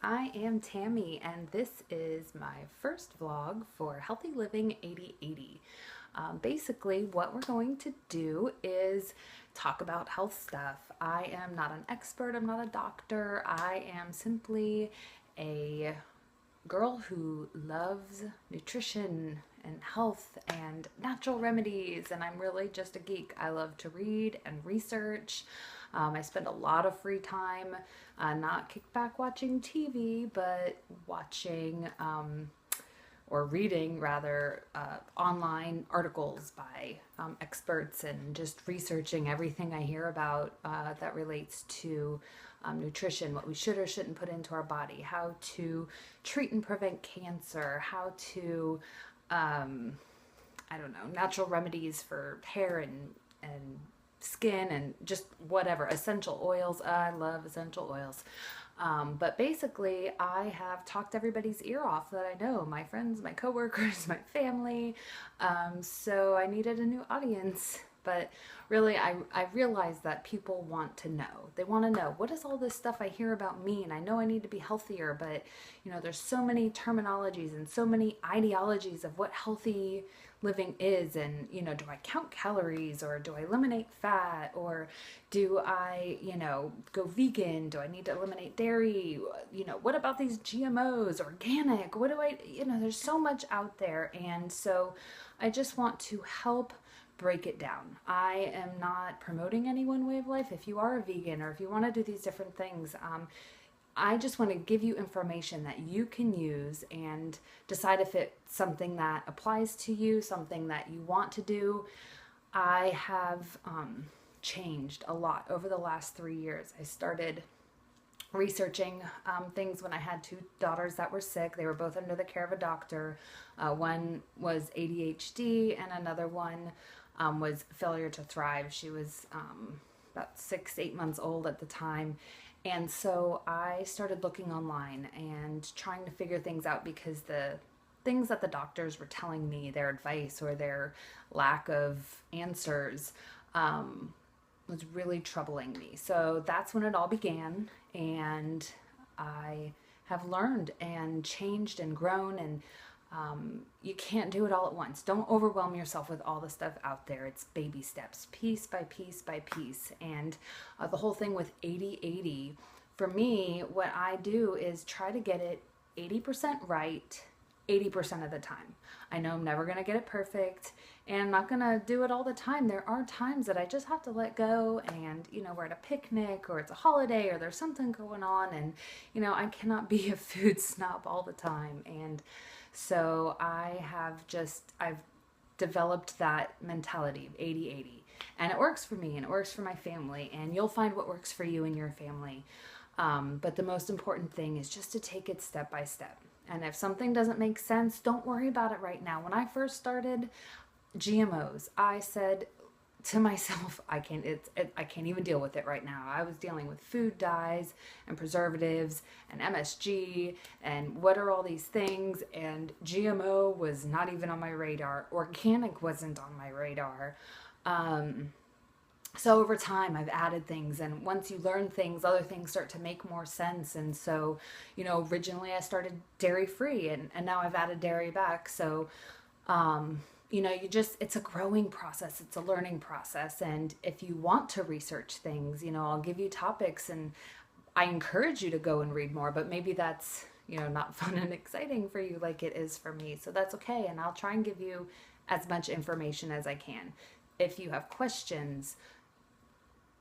I am Tammy, and this is my first vlog for Healthy Living 8080. Basically, what we're going to do is talk about health stuff. I am not an expert, I'm not a doctor, I am simply a girl who loves nutrition and health and natural remedies, and I'm really just a geek. I love to read and research. I spend a lot of free time not kicked back watching TV, but watching or reading rather online articles by experts and just researching everything I hear about that relates to nutrition, what we should or shouldn't put into our body, how to treat and prevent cancer, how to, I don't know, natural remedies for hair and skin and just whatever, essential oils. I love essential oils. But basically, I have talked everybody's ear off that I know, my friends, my coworkers, my family. So I needed a new audience. But really, I realized that people want to know. They want to know, what is all this stuff I hear about me? And I know I need to be healthier, but there's so many terminologies and so many ideologies of what healthy living is. And do I count calories, or do I eliminate fat, or do I go vegan? Do I need to eliminate dairy? What about these GMOs, organic? What do I there's so much out there, and so I just want to help break it down. I am not promoting any one way of life. If you are a vegan, or if you want to do these different things, I just want to give you information that you can use and decide if it's something that applies to you, something that you want to do. I have changed a lot over the last 3 years. I started researching things when I had two daughters that were sick. They were both under the care of a doctor. One was ADHD, and another one was failure to thrive. She was about 6, 8 months old at the time. And so I started looking online and trying to figure things out, because the things that the doctors were telling me, their advice or their lack of answers, was really troubling me. So that's when it all began, and I have learned and changed and grown, and you can't do it all at once. Don't overwhelm yourself with all the stuff out there. It's baby steps, piece by piece by piece. And the whole thing with 80/80, for me, what I do is try to get it 80% right 80% of the time. I know I'm never going to get it perfect, and I'm not going to do it all the time. There are times that I just have to let go, and we're at a picnic, or it's a holiday, or there's something going on, and I cannot be a food snob all the time. And so I've developed that mentality of 80/80, and it works for me, and it works for my family, and you'll find what works for you and your family. But the most important thing is just to take it step by step. And if something doesn't make sense, don't worry about it right now. When I first started GMOs, I said to myself, I can't even deal with it right now. I was dealing with food dyes and preservatives and MSG and what are all these things, and GMO was not even on my radar. Organic wasn't on my radar. So over time, I've added things, and once you learn things, other things start to make more sense. And so, originally I started dairy-free, and now I've added dairy back. So, it's a growing process. It's a learning process. And if you want to research things, I'll give you topics, and I encourage you to go and read more, but maybe that's, not fun and exciting for you like it is for me. So that's okay. And I'll try and give you as much information as I can. If you have questions,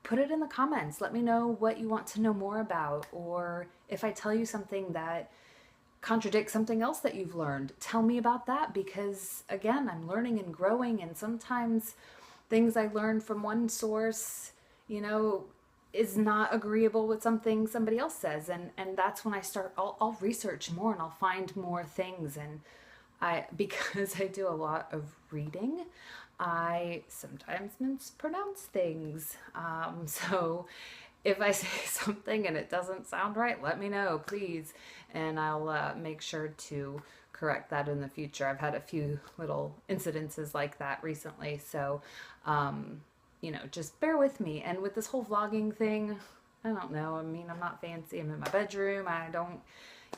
put it in the comments. Let me know what you want to know more about, or if I tell you something that contradicts something else that you've learned, tell me about that, because again, I'm learning and growing, and sometimes things I learned from one source, is not agreeable with something somebody else says, and that's when I'll research more, and I'll find more things. And because I do a lot of reading, I sometimes mispronounce things. So if I say something and it doesn't sound right, let me know, please. And I'll make sure to correct that in the future. I've had a few little incidences like that recently. So, just bear with me. And with this whole vlogging thing, I don't know. I mean, I'm not fancy. I'm in my bedroom. I don't,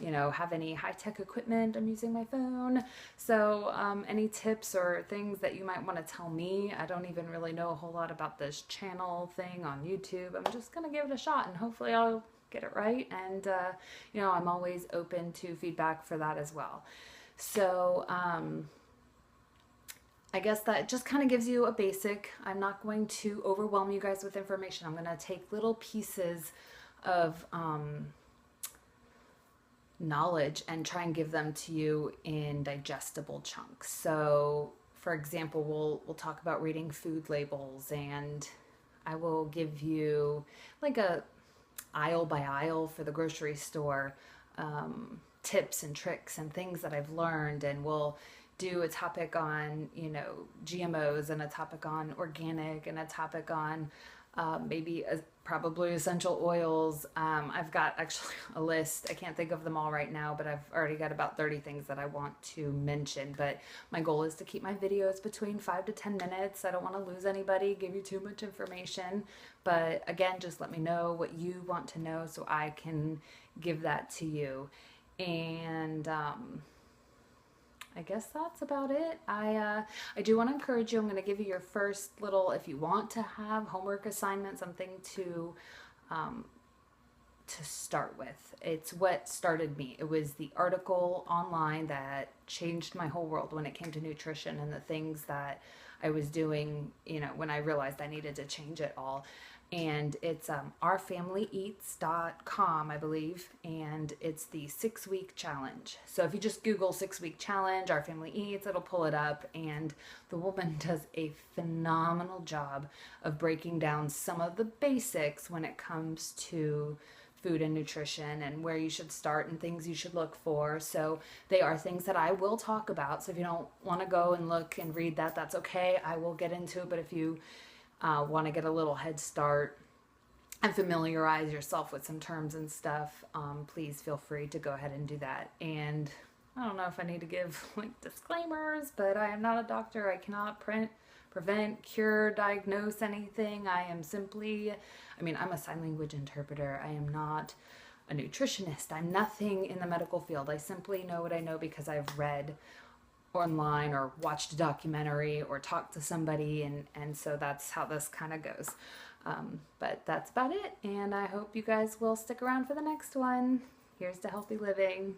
have any high-tech equipment. I'm using my phone. So any tips or things that you might want to tell me? I don't even really know a whole lot about this channel thing on YouTube. I'm just going to give it a shot and hopefully I'll get it right. And, I'm always open to feedback for that as well. So, I guess that just kind of gives you a basic. I'm not going to overwhelm you guys with information. I'm going to take little pieces of knowledge and try and give them to you in digestible chunks. So, for example, we'll talk about reading food labels, and I will give you like a aisle by aisle for the grocery store tips and tricks and things that I've learned, and we'll do a topic on, GMOs, and a topic on organic, and a topic on probably essential oils. I've got actually a list. I can't think of them all right now, but I've already got about 30 things that I want to mention. But my goal is to keep my videos between 5 to 10 minutes. I don't want to lose anybody, give you too much information. But again, just let me know what you want to know so I can give that to you. And I guess that's about it. I do want to encourage you. I'm going to give you your first little, if you want to have homework assignment, something to start with. It's what started me. It was the article online that changed my whole world when it came to nutrition and the things that I was doing, when I realized I needed to change it all. And it's ourfamilyeats.com, I believe, and it's the 6-week challenge. So if you just Google 6-week challenge, Our Family Eats, it'll pull it up, and the woman does a phenomenal job of breaking down some of the basics when it comes to food and nutrition and where you should start and things you should look for. So they are things that I will talk about. So if you don't want to go and look and read that, that's okay. I will get into it, but if you want to get a little head start and familiarize yourself with some terms and stuff, please feel free to go ahead and do that. And I don't know if I need to give disclaimers, but I am not a doctor. I cannot prevent, cure, diagnose anything. I am simply, I'm a sign language interpreter. I am not a nutritionist. I'm nothing in the medical field. I simply know what I know because I've read online or watched a documentary or talked to somebody, and so that's how this kind of goes. But that's about it, and I hope you guys will stick around for the next one. Here's to healthy living.